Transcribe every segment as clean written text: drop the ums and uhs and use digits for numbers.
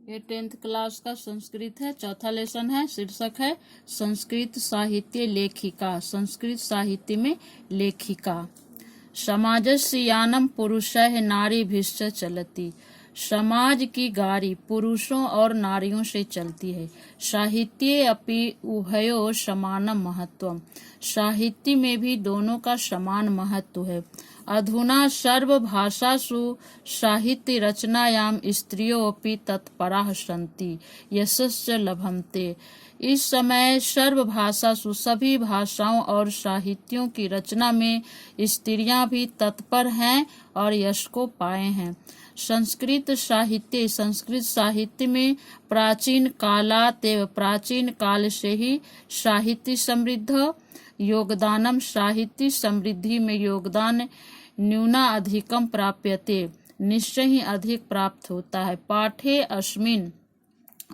ये 10th class का संस्कृत है। चौथा लेसन है, शीर्षक है संस्कृत साहित्य लेखिका। संस्कृत साहित्य में लेखिका। समाजस्य यानम पुरुषः नारीभिश्च चलति। समाज की गाड़ी पुरुषों और नारियों से चलती है। साहित्ये अपि उभयो समानम महत्वम। साहित्य में भी दोनों का समान महत्व है। अधुना सर्वभाषासु साहित्य रचनायाम स्त्रियों अपि तत्पराः सन्ति यशश्च लभन्ते। इस समय सर्वभाषासु सभी भाषाओं और साहित्यों की रचना में स्त्रियां भी तत्पर हैं और यश को पाए हैं। संस्कृत साहित्य में प्राचीन काल से ही साहित्य समृद्ध। योगदानम साहित्य समृद्धि में योगदान न्यूना अधिकम प्राप्यते, निश्चय ही अधिक प्राप्त होता है। पाठे अस्मिन्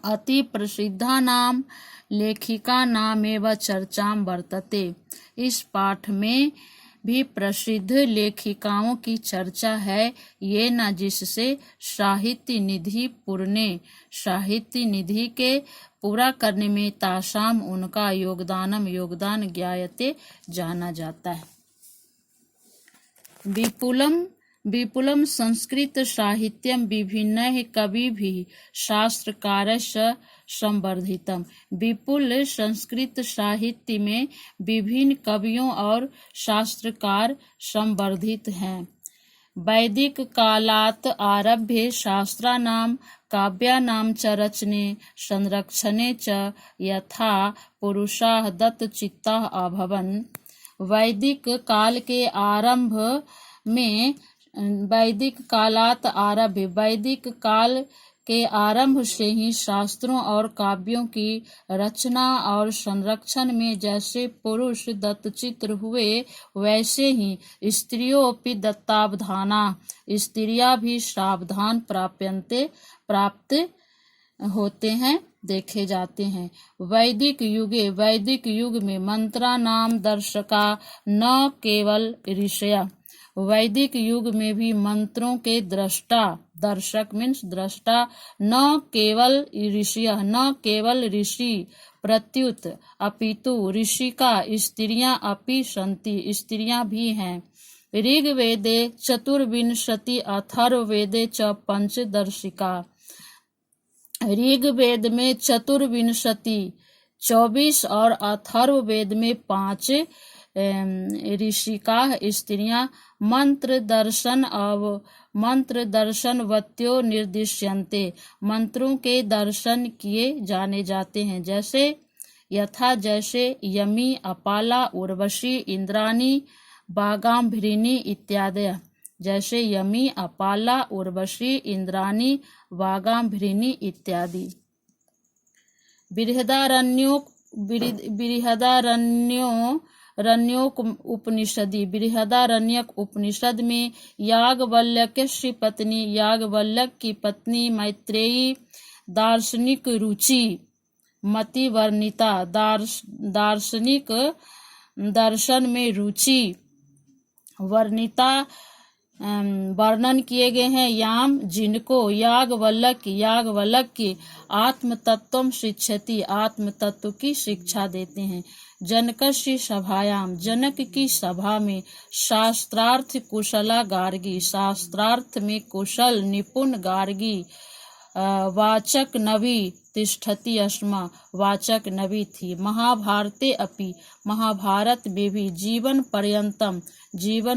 अति प्रसिद्धा नाम लेखिका नामेव चर्चाम वर्तते। इस पाठ में भी प्रसिद्ध लेखिकाओं की चर्चा है। ये न जिससे साहित्य निधि के पूरा करने में तासाम उनका योगदान ज्ञायते जाना जाता है। विपुलम संस्कृत साहित्यम विभिन्न कविभिः शास्त्रकारस्य संवर्धितम। विपुल संस्कृत साहित्य में विभिन्न कवियों और शास्त्रकार संवर्धित हैं। वैदिक कालात् आरभ्य शास्त्राणां काव्यानां च रचने संरक्षणे च यथा पुरुषाः दत्तचित्ताः अभवन्। वैदिक काल के आरंभ में वैदिक काल के आरंभ से ही शास्त्रों और काव्यों की रचना और संरक्षण में जैसे पुरुष दत्तचित्र हुए, वैसे ही स्त्रियों दत्तावधाना, स्त्रियां भी सावधान प्राप्त होते हैं, देखे जाते हैं। वैदिक युग में मंत्रा नाम दर्शका न केवल ऋषय। वैदिक युग में भी मंत्रों के दर्शक मीन्स दृष्टा, न केवल ऋषि प्रत्युत अपितु ऋषिका स्त्रियां अपि सन्ति, स्त्रियां भी हैं। ऋग्वेदे चतुर्विंशति अथर्ववेदे च पंचदर्शिका। ऋग्वेद में 24 और अथर्ववेद में 5 ऋषिका स्त्रियां मंत्र दर्शनवत्यो निर्दिश्यन्ते। मंत्रों के दर्शन किए जाने जाते हैं। जैसे यमी, अपाला, उर्वशी, इंद्राणी, वागांभृणी इत्यादि। जैसे यमी, अपाला, उर्वशी, इंद्राणी, वागांभृणी इत्यादि। बृहदारण्यक उपनिषद में याज्ञवल्क्य की पत्नी मैत्रेयी दार्शनिक रुचि मति वर्णिता। दार्शनिक दर्शन में रुचि वर्णिता वर्णन किए गए हैं। याम जिनको याज्ञवल्क्य आत्म तत्व शिक्षति, आत्म तत्व की शिक्षा देते हैं। जनकस्य सभायाम, जनक की सभा में शास्त्रार्थ कुशला गार्गी, शास्त्रार्थ में कुशल निपुण गार्गी वाचक नवी तिष्ठति अस्मा, वाचक नवी थी। महाभारते अपि, महाभारत में भी जीवन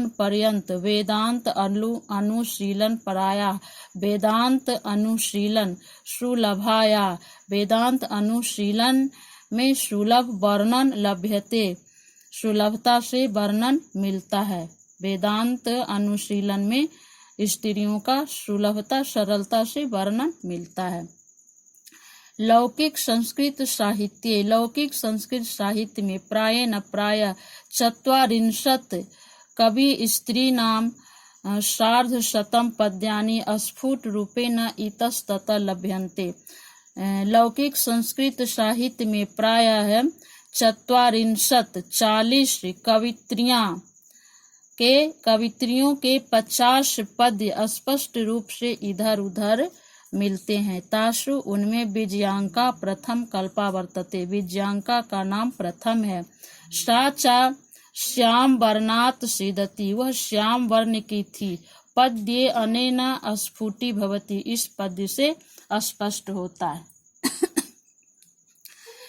पर्यंत वेदांत अनुशीलन पराया, वेदांत अनुशीलन सुलभाया, वेदांत अनुशीलन में सुलभ वर्णन लभ्यते, सुलभता से वर्णन मिलता है। वेदांत अनुशीलन में स्त्रियों का सुलभता सरलता से वर्णन मिलता है। लौकिक संस्कृत साहित्य में प्राय 40 कवि स्त्री नाम 150 पद्यानि स्फुट रूपेण इतस्ततः लभ्यन्ते। लौकिक संस्कृत साहित्य में प्रायः 40 कवित्रियों के 50 पद्य स्पष्ट रूप से इधर उधर मिलते हैं। तासु उनमें विजयांका प्रथम कल्पा वर्तते, विजयांका का नाम प्रथम है। सा चा श्याम वर्णात सीदती, वह श्याम वर्ण की थी। पद्ये अनेन स्फुटी भवती, इस पद्य से स्पष्ट होता है।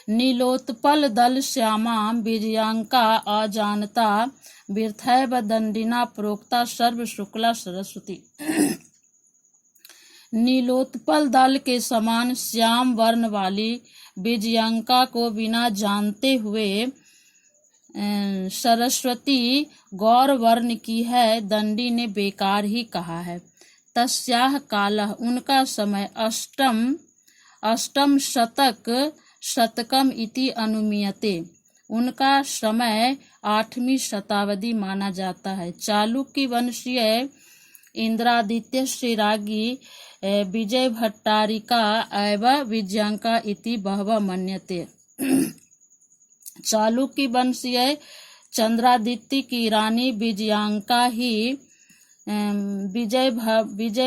नीलोत्पल दल श्यामा विजयांका अजानता बिरथैव दंडिना प्रोक्ता सर्व शुक्ला सरस्वती। नीलोत्पल दल के समान श्याम वर्ण वाली विजयांका को बिना जानते हुए सरस्वती गौर वर्ण की है, दंडी ने बेकार ही कहा है। तस्याह कालः, उनका समय अष्टम शतकम इति अनुमीयते, उनका समय 8वीं शताब्दी माना जाता है। चालुक्य वंशीय इंद्रादित्य श्रीरागी विजय भट्टारिका एवं विजयांका इति बहवः मन्यते। चालुक्य वंशीय चंद्रादित्य की रानी विजयांका ही विजय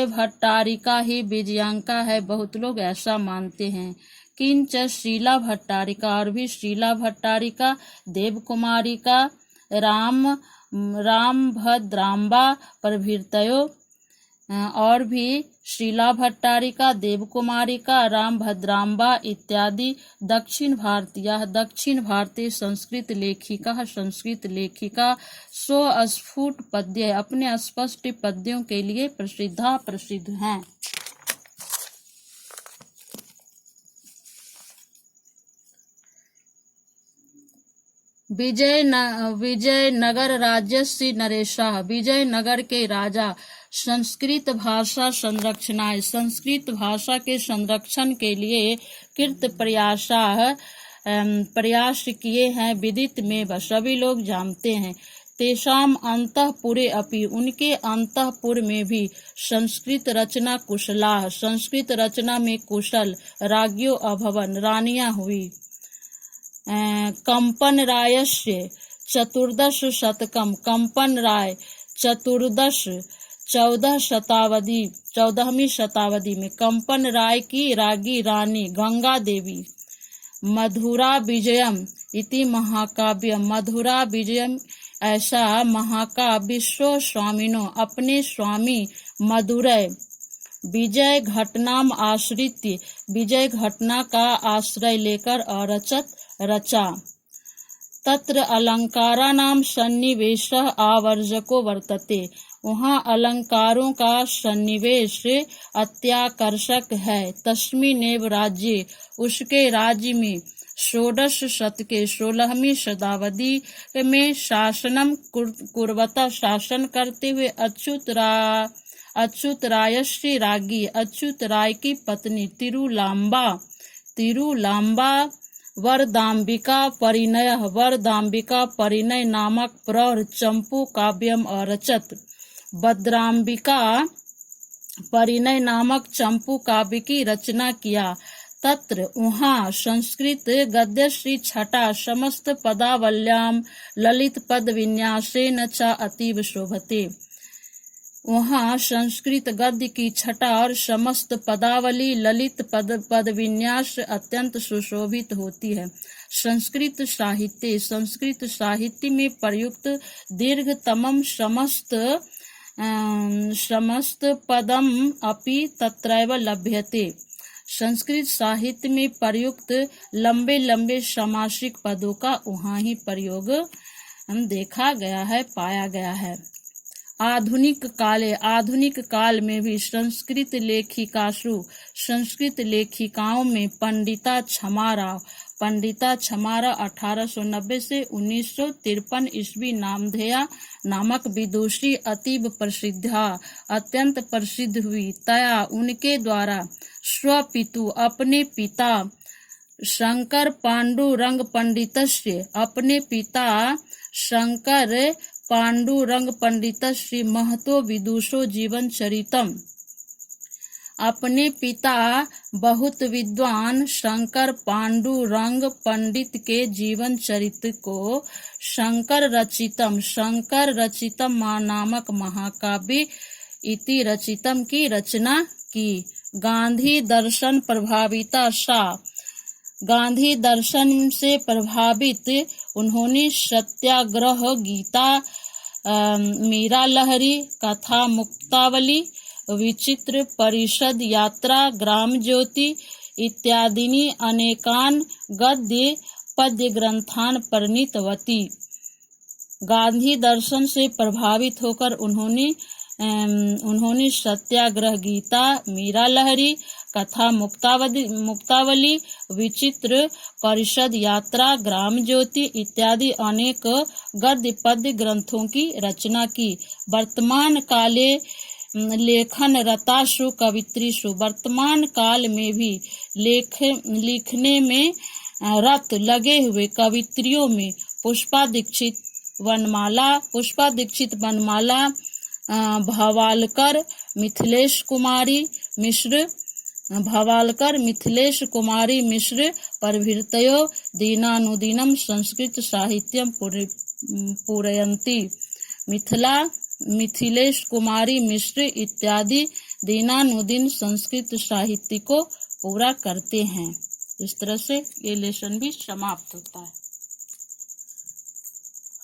भट्टारिका ही विजयांका है, बहुत लोग ऐसा मानते हैं। किंच शीला भट्टारिका, और भी शीला भट्टारिका, देवकुमारिका, राम भद्राम्बा प्रभृतयो, और भी शीला भट्टारिका, देवकुमारिका, राम भद्राम्बा इत्यादि दक्षिण भारतीय संस्कृत लेखिका स्वस्फुट पद्य, अपने स्पष्ट पद्यों के लिए प्रसिद्ध हैं। विजयनगर राज्यस्य नरेशः, विजयनगर के राजा संस्कृत भाषा संरक्षणाय, संस्कृत भाषा के संरक्षण के लिए कृत प्रयास किए हैं। विदित में सभी लोग जानते हैं। तेषाम अंतःपुरे अपि, उनके अंतःपुर में भी संस्कृत रचना कुशलाः, संस्कृत रचना में कुशल राज्ञो अभवन, रानियां हुई। कंपन रायस्य 14 शतकम, कंपन राय 14वीं शताब्दी में कंपन राय की रागी रानी गंगा देवी। मधुरा विजयम इति महाकाव्यम, मधुरा विजयम ऐसा महाकाव्य स्वामिनो, अपने स्वामी मधुरै विजय घटनाम आश्रित्य, विजय घटना का आश्रय लेकर रचा। तत्र अलंकाराणाम सन्निवेशः आवर्जको वर्तते, वहाँ अलंकारों का सन्निवेश अत्याकर्षक है। तस्मिन्नेव राज्ये, उसके राज्य में 16वीं शताब्दी में शासनम कुर्वता, शासन करते हुए अच्युत रायस्य राज्ञी, अच्युत राय की पत्नी तिरुलांबा वरदाम्बिका परिणय नामक प्रौढ़ चंपू काव्यम अरचत। भद्राम्बिका परिणय नामक चंपू काव्य की रचना किया। तत्र वहाँ संस्कृत गद्य श्री छटा समस्त पदावल्याम ललित पद विन्यासेन च अतीव शोभते, वहाँ संस्कृत गद्य की छटा और समस्त पदावली ललित पद विन्यास अत्यंत सुशोभित होती है। संस्कृत साहित्य में प्रयुक्त दीर्घतमम समस्त पदम अपि तत्रैव लभ्यते, संस्कृत साहित्य में प्रयुक्त लंबे समासिक पदों का वहाँ ही प्रयोग देखा गया है, पाया गया है। आधुनिक काल में भी संस्कृत लेखिकाओं में पंडिता क्षमाराव 1890 से 1953 ईस्वी नामधेया नामक विदुषी अतीब अत्यंत प्रसिद्ध हुई। तया उनके द्वारा स्वपितु अपने पिता शंकर पांडुरंग पंडितस्य, अपने पिता शंकर पांडुरंग पंडितस्य महतो विदुषो जीवन चरितम, अपने पिता बहुत विद्वान शंकर पांडुरंग पंडित के जीवन चरित्र को शंकर रचितम नामक महाकाव्य इति रचितम की रचना की। गांधी दर्शन प्रभाविता सा। गांधी दर्शन से प्रभावित उन्होंने सत्याग्रह गीता, मीरा लहरी, कथा मुक्तावली, विचित्र परिषद यात्रा, ग्राम ज्योति इत्यादि अनेकान गद्य पद्य ग्रंथान परिणीतवती। गांधी दर्शन से प्रभावित होकर उन्होंने सत्याग्रह गीता, मीरा लहरी, कथा मुक्तावली, विचित्र परिषद यात्रा, ग्राम ज्योति इत्यादि अनेक गद्य पद्य ग्रंथों की रचना की। वर्तमान काले लेखन रतासु कवित्रीषु। वर्तमान काल में भी लिखने में रत लगे हुए कवित्रियों में पुष्पा दीक्षित, वनमाला, भवालकर, मिथिलेश कुमारी मिश्र प्रभृतयो दीनानुदिनं संस्कृत साहित्यं पूरयन्ति। मिथिलेश कुमारी मिश्र इत्यादि दीनानुदिन संस्कृत साहित्य को पूरा करते हैं। इस तरह से ये लेसन भी समाप्त होता है।